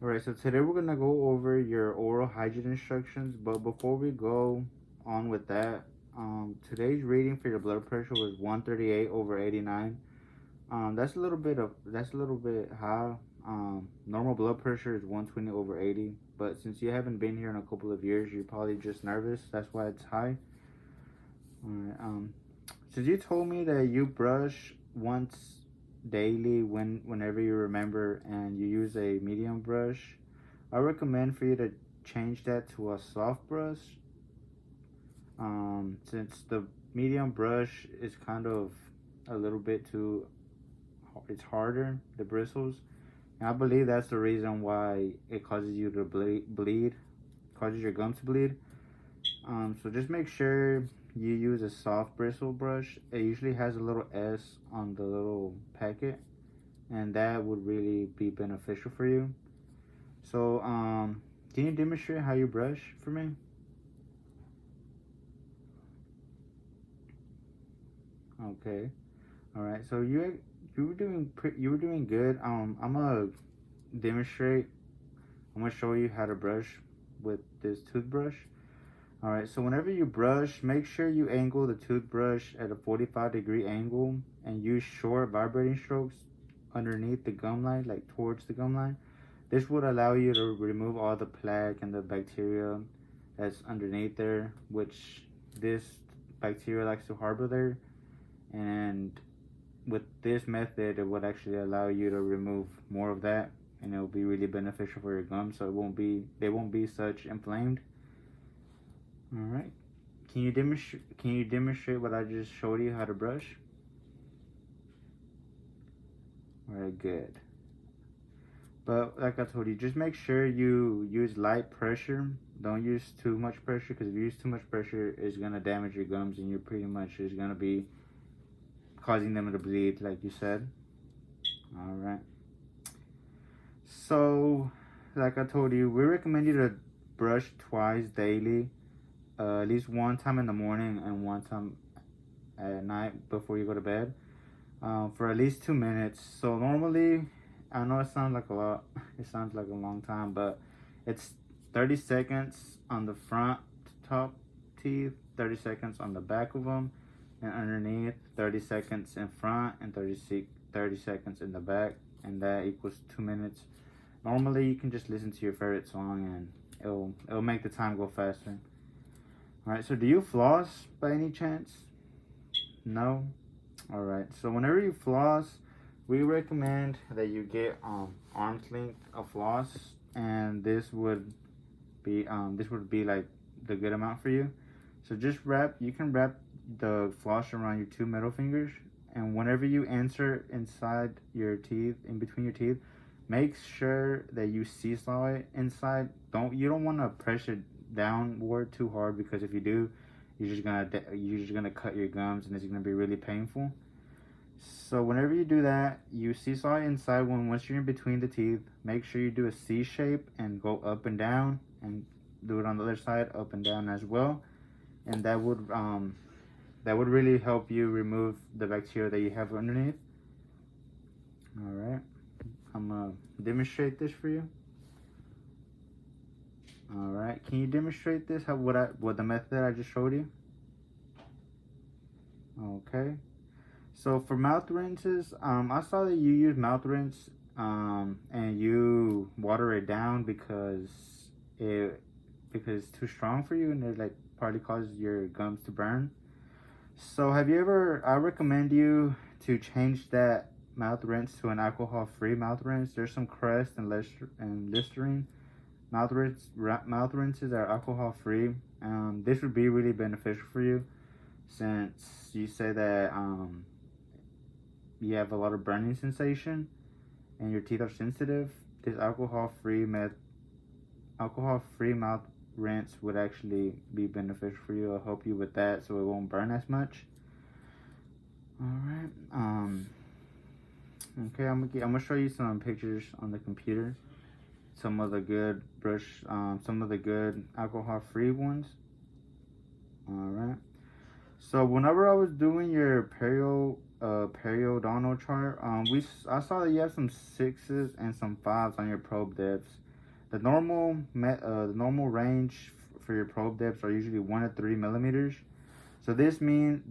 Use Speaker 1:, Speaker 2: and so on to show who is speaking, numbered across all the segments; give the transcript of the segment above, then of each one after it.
Speaker 1: Alright, so today we're gonna go over your oral hygiene instructions, but before we go on with that, today's reading for your blood pressure was 138 over 89. That's a little bit high. Normal blood pressure is 120 over 80, but since you haven't been here in a couple of years, you're probably just nervous. That's why it's high. Alright, since you told me that you brush once daily whenever you remember and you use a medium brush, I recommend for you to change that to a soft brush. Since the medium brush is kind of a little bit too, it's harder, the bristles. And I believe that's the reason why it causes you to bleed, causes your gums to bleed. So just make sure you use a soft bristle brush. It usually has a little S on the little packet, and that would really be beneficial for you. So, can you demonstrate how you brush for me? Okay. All right. So you were doing good. I'm gonna demonstrate. I'm gonna show you how to brush with this toothbrush. All right. So whenever you brush, make sure you angle the toothbrush at a 45-degree angle and use short vibrating strokes underneath the gum line, like towards the gum line. This would allow you to remove all the plaque and the bacteria that's underneath there, which this bacteria likes to harbor there. And with this method, it would actually allow you to remove more of that, and it will be really beneficial for your gums, so they won't be such inflamed. All right. Can you demonstrate what I just showed you how to brush? All right, good. But like I told you, just make sure you use light pressure. Don't use too much pressure, because if you use too much pressure, it's gonna damage your gums, and you're pretty much just gonna be causing them to bleed, like you said. All right. So, like I told you, we recommend you to brush twice daily, at least one time in the morning and one time at night before you go to bed, for at least 2 minutes. So normally, I know it sounds like a lot, it sounds like a long time, but it's 30 seconds on the front top teeth, 30 seconds on the back of them, and underneath 30 seconds in front and 30 seconds in the back, and that equals 2 minutes. Normally you can just listen to your favorite song and it'll make the time go faster. All right, so do you floss by any chance? No. All right, so whenever you floss, we recommend that you get arm's length of floss, and this would be like the good amount for you. So you can wrap the floss around your two middle fingers, and whenever you insert inside your teeth, in between your teeth, make sure that you seesaw it inside. You don't want to press it downward too hard, because if you do, you're just gonna cut your gums, and it's gonna be really painful. So whenever you do that, you seesaw it inside. Once you're in between the teeth, make sure you do a C shape and go up and down, and do it on the other side, up and down as well, and that would really help you remove the bacteria that you have underneath. All right, I'm gonna demonstrate this for you. All right, can you demonstrate this? What the method I just showed you? Okay. So for mouth rinses, I saw that you use mouth rinse, and you water it down because it's too strong for you, and it like probably causes your gums to burn. So I recommend you to change that mouth rinse to an alcohol-free mouth rinse. There's some Crest and Listerine mouth rinses are alcohol-free. This would be really beneficial for you, since you say that you have a lot of burning sensation and your teeth are sensitive. This alcohol-free mouth rinse would actually be beneficial for you. It'll help you with that, so it won't burn as much. All right. Okay, I'm gonna show you some pictures on the computer. Some of the good some of the good alcohol-free ones. All right. So whenever I was doing your periodontal chart, I saw that you have some 6s and some 5s on your probe depths. the normal range for your probe depths are usually 1 to 3 millimeters. So this means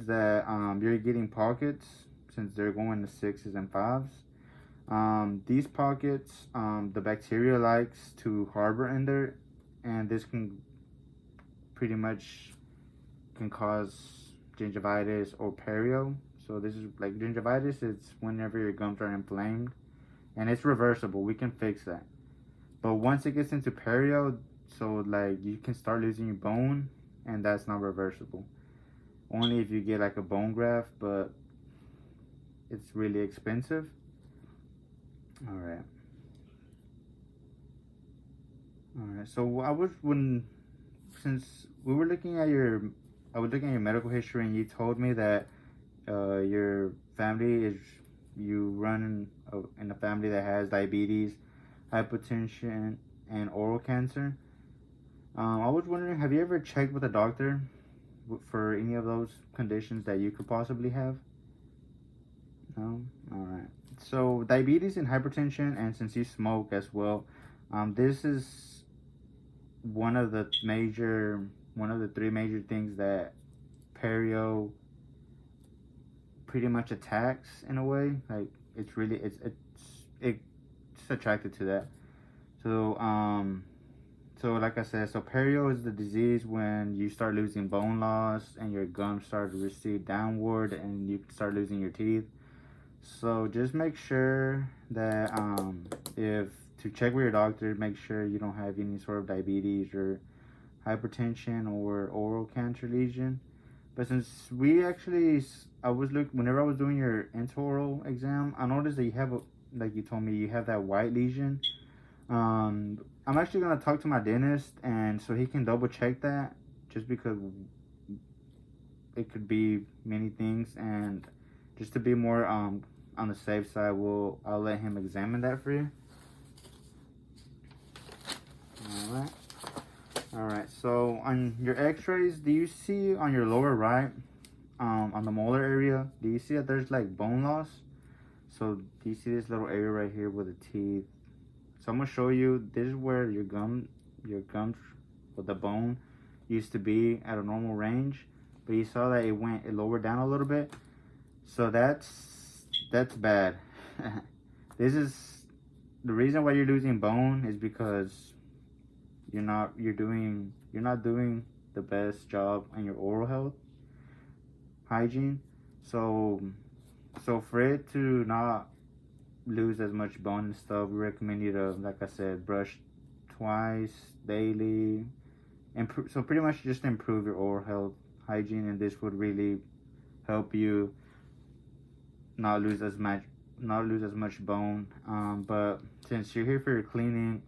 Speaker 1: that you're getting pockets since they're going to 6s and 5s. These pockets, the bacteria likes to harbor in there, and this can pretty much can cause gingivitis or perio. So this is like gingivitis. It's whenever your gums are inflamed, and it's reversible. We can fix that. But once it gets into perio, so like you can start losing your bone, and that's not reversible. Only if you get like a bone graft, but it's really expensive. All right. So since we were looking at I was looking at your medical history, and you told me that your family is you run in a family that has diabetes, hypertension, and oral cancer. I was wondering, have you ever checked with a doctor for any of those conditions that you could possibly have? No? Alright. So, diabetes and hypertension, and since you smoke as well, this is one of the three major things that perio pretty much attacks in a way. Like, it's attracted to that. So like I said, so perio is the disease when you start losing bone loss and your gums start to recede downward and you start losing your teeth. So just make sure that if to check with your doctor, make sure you don't have any sort of diabetes or hypertension or oral cancer lesion. But since whenever I was doing your intraoral exam, I noticed that you have like you told me, you have that white lesion. I'm actually gonna talk to my dentist, and so he can double check that, just because it could be many things, and just to be more on the safe side, I'll let him examine that for you. All right. So on your X-rays, do you see on your lower right, on the molar area, do you see that there's like bone loss? So do you see this little area right here with the teeth? So I'm gonna show you. This is where your gums with the bone used to be at a normal range, but you saw that it lowered down a little bit. So that's bad. This is the reason why you're losing bone is because you're not doing the best job on your oral health hygiene. So for it to not lose as much bone and stuff, we recommend you to, like I said, brush twice daily. So pretty much just improve your oral health hygiene, and this would really help you not lose as much bone. But since you're here for your cleaning,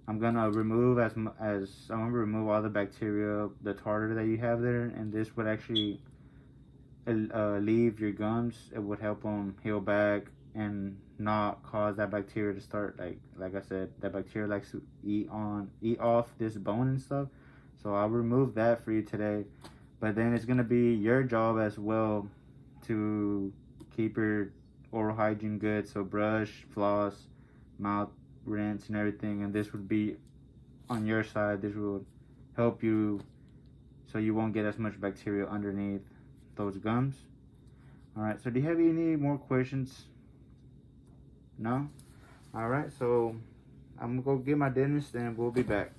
Speaker 1: I'm gonna remove all the bacteria, the tartar that you have there, and this would actually leave your gums. It would help them heal back and not cause that bacteria to start, like I said, that bacteria likes to eat off this bone and stuff. So I'll remove that for you today. But then it's gonna be your job as well to keep your oral hygiene good. So brush, floss, mouth rinse, and everything. And this would be on your side. This will help you so you won't get as much bacteria underneath those gums. All right. So do you have any more questions? No? All right. So I'm gonna go get my dentist, and we'll be back.